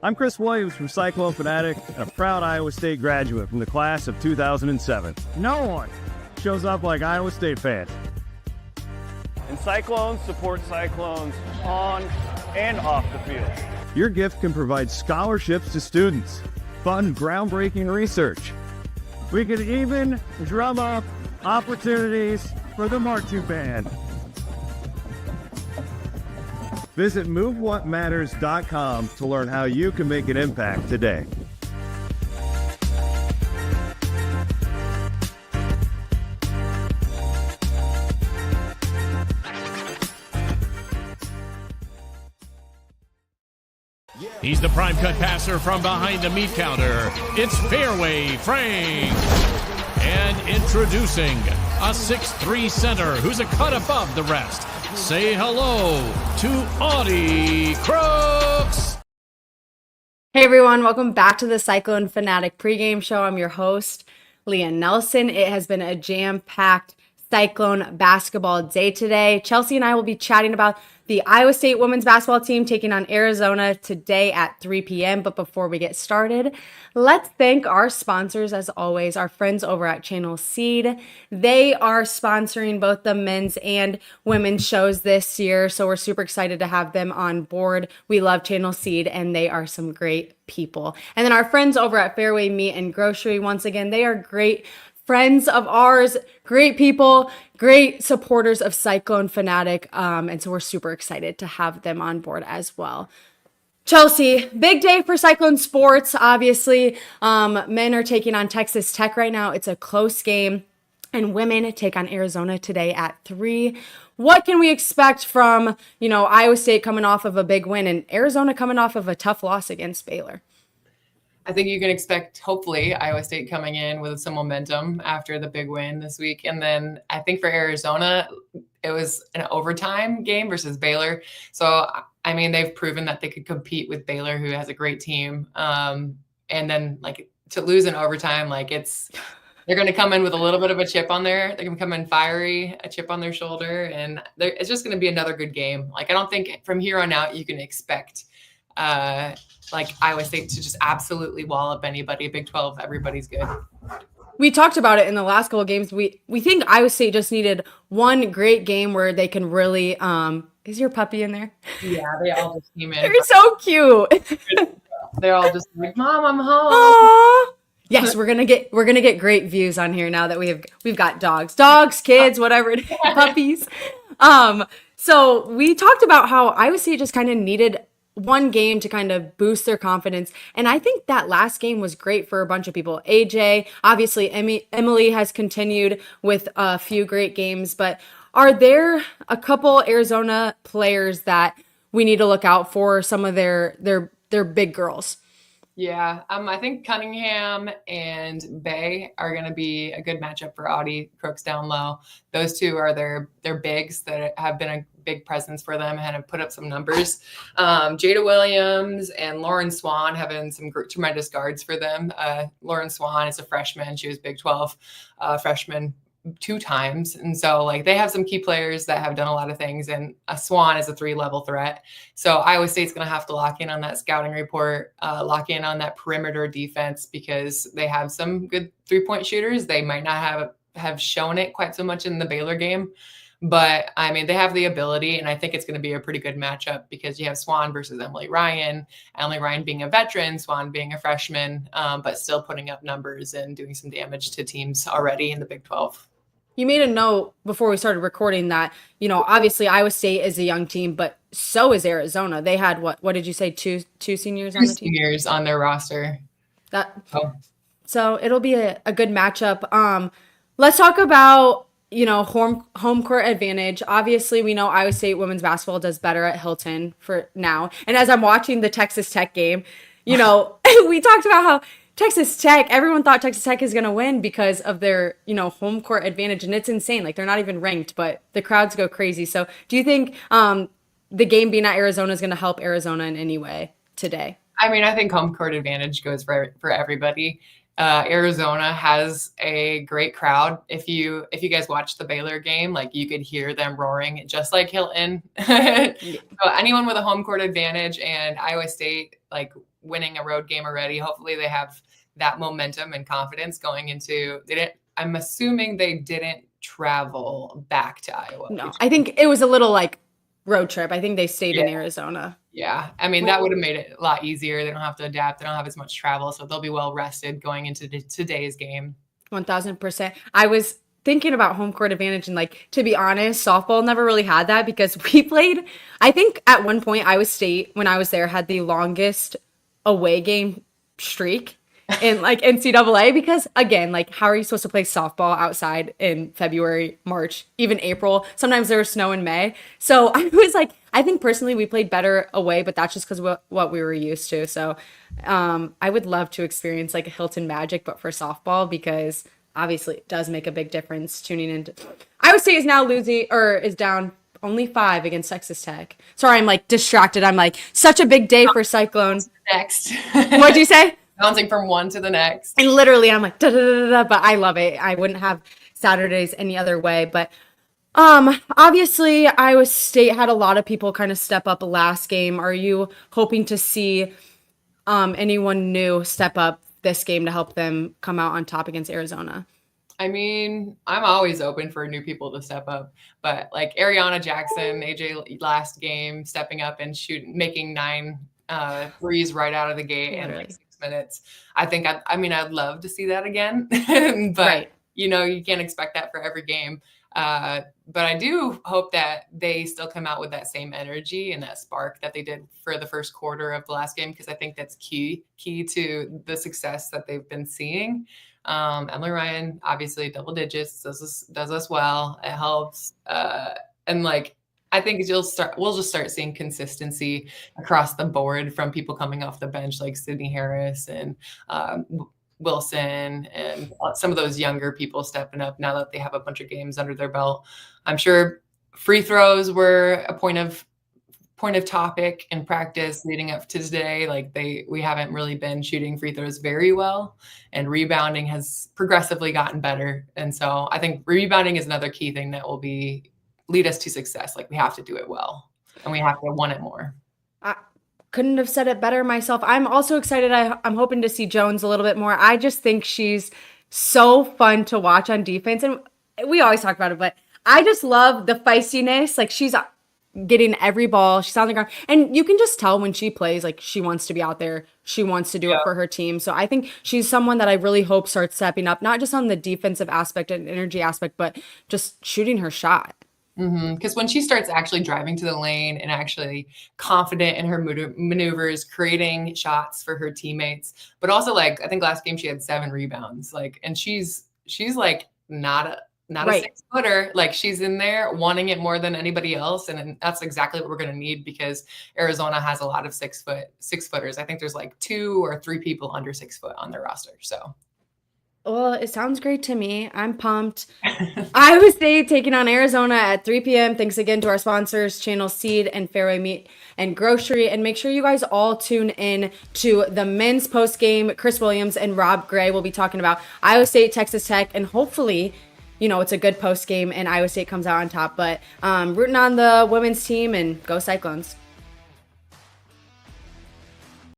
I'm Chris Williams from Cyclone Fanatic and a proud Iowa State graduate from the class of 2007. No one shows up like Iowa State fans. And Cyclones support Cyclones on and off the field. Your gift can provide scholarships to students, fund groundbreaking research. We could even drum up opportunities for the marching band. Visit MoveWhatMatters.com to learn how you can make an impact today. He's the prime cut passer from behind the meat counter. It's Fairway Frank. And introducing a 6'3" center who's a cut above the rest. Say hello to Audie Crooks. Hey everyone, welcome back to the Cyclone Fanatic pregame show. I'm your host, Leah Nelson. It has been a jam-packed Cyclone basketball day today. Chelsea and I will be chatting about the Iowa State women's basketball team taking on Arizona today at 3 p.m. But before we get started, let's thank our sponsors, as always, our friends over at Channel Seed. They are sponsoring both the men's and women's shows this year, so we're super excited to have them on board. We love Channel Seed, and they are some great people. And then our friends over at Fairway Meat and Grocery, once again, they are great friends of ours, great people, great supporters of Cyclone Fanatic, and so we're super excited to have them on board as well. Chelsea, big day for Cyclone sports, obviously. Men are taking on Texas Tech right now. It's a close game, and women take on Arizona today at 3. What can we expect from, Iowa State coming off of a big win and Arizona coming off of a tough loss against Baylor? I think you can expect, hopefully, Iowa State coming in with some momentum after the big win this week. And then I think for Arizona, it was an overtime game versus Baylor. So, I mean, they've proven that they could compete with Baylor, who has a great team. And then, to lose in overtime, they're going to come in with a little bit of a chip on there. They're going to come in fiery, a chip on their shoulder. And it's just going to be another good game. I don't think from here on out you can expect Iowa State to just absolutely wallop anybody. Big 12, everybody's good. We talked about it in the last couple of games. We think Iowa State just needed one great game where they can really is your puppy in there? Yeah, they all just came in. They're so cute. They're all just like, Mom, I'm home. Aww. Yes, we're gonna get great views on here now that we've got dogs, kids, whatever it is, puppies. So we talked about how Iowa State just kind of needed one game to kind of boost their confidence. And I think that last game was great for a bunch of people. AJ, obviously Emily has continued with a few great games, but are there a couple Arizona players that we need to look out for, some of their big girls? Yeah, I think Cunningham and Bay are going to be a good matchup for Audie Crooks down low. Those two are their bigs that have been a big presence for them and have put up some numbers. Jada Williams and Lauren Swan having some tremendous guards for them. Lauren Swan is a freshman. She was Big 12 freshman 2 times. And so they have some key players that have done a lot of things, and a Swan is a 3-level threat. So Iowa State's going to have to lock in on that scouting report, lock in on that perimeter defense, because they have some good 3-point shooters. They might not have shown it quite so much in the Baylor game, but I mean, they have the ability, and I think it's going to be a pretty good matchup because you have Swan versus Emily Ryan being a veteran, Swan being a freshman, but still putting up numbers and doing some damage to teams already in the Big 12. You made a note before we started recording that, obviously Iowa State is a young team, but so is Arizona. They had what did you say? Two seniors on the team? 2 seniors on their roster. So it'll be a good matchup. Let's talk about, home court advantage. Obviously, we know Iowa State women's basketball does better at Hilton for now. And as I'm watching the Texas Tech game, we talked about how Texas Tech, everyone thought Texas Tech is going to win because of their, home court advantage. And it's insane. They're not even ranked, but the crowds go crazy. So do you think the game being at Arizona is going to help Arizona in any way today? I mean, I think home court advantage goes for everybody. Arizona has a great crowd. If you guys watched the Baylor game, you could hear them roaring just like Hilton. So anyone with a home court advantage, and Iowa State, winning a road game already. Hopefully they have that momentum and confidence going into, I'm assuming they didn't travel back to Iowa. No, I think it was a little like road trip. I think they stayed in Arizona. Yeah. I mean, that would have made it a lot easier. They don't have to adapt. They don't have as much travel. So they'll be well rested going into today's game. 1000%. I was thinking about home court advantage, and like, to be honest, softball never really had that because we played, I think at one point Iowa State, when I was there, had the longest away game streak in like NCAA, because again, like, how are you supposed to play softball outside in February, March, even April? Sometimes there was snow in May. So I was like, I think personally we played better away, but that's just because what we were used to. So I would love to experience like a Hilton Magic, but for softball, because obviously it does make a big difference tuning into. Iowa State is now losing, or is down only 5 against Texas Tech. Sorry, I'm like distracted. I'm like, such a big day for Cyclone. Next. What'd you say? Bouncing from one to the next. And literally I'm like, da, da, da, da, but I love it. I wouldn't have Saturdays any other way. But obviously Iowa State had a lot of people kind of step up last game. Are you hoping to see anyone new step up this game to help them come out on top against Arizona? I mean, I'm always open for new people to step up, but like Ariana Jackson, AJ last game, stepping up and making 9 threes right out of the gate in like 6 minutes. I think I'd love to see that again, but you know, you can't expect that for every game. But I do hope that they still come out with that same energy and that spark that they did for the first quarter of the last game, because I think that's key to the success that they've been seeing. Emily Ryan, obviously double digits, does us well. It helps. And like, I think we'll just start seeing consistency across the board from people coming off the bench like Sydney Harris and Wilson and some of those younger people stepping up now that they have a bunch of games under their belt. I'm sure free throws were a point of topic in practice leading up to today. Like we haven't really been shooting free throws very well, and rebounding has progressively gotten better. And so I think rebounding is another key thing that will lead us to success. Like we have to do it well, and we have to want it more. I couldn't have said it better myself. I'm also excited. I'm hoping to see Jones a little bit more. I just think she's so fun to watch on defense. And we always talk about it, but I just love the feistiness. Like, she's getting every ball. She's on the ground. And you can just tell when she plays, like, she wants to be out there. She wants to do it for her team. So I think she's someone that I really hope starts stepping up, not just on the defensive aspect and energy aspect, but just shooting her shot. Because when she starts actually driving to the lane and actually confident in her maneuvers, creating shots for her teammates, but also like, I think last game she had 7 rebounds, like, and she's like not a 6-footer. Like, she's in there wanting it more than anybody else. And that's exactly what we're going to need, because Arizona has a lot of 6-footers. I think there's like 2 or 3 people under 6 foot on their roster. So. Well, it sounds great to me. I'm pumped. Iowa State taking on Arizona at 3 p.m. Thanks again to our sponsors, Channel Seed and Fairway Meat and Grocery. And make sure you guys all tune in to the men's post game. Chris Williams and Rob Gray will be talking about Iowa State, Texas Tech, and hopefully, you know, it's a good post game and Iowa State comes out on top. But rooting on the women's team, and go Cyclones.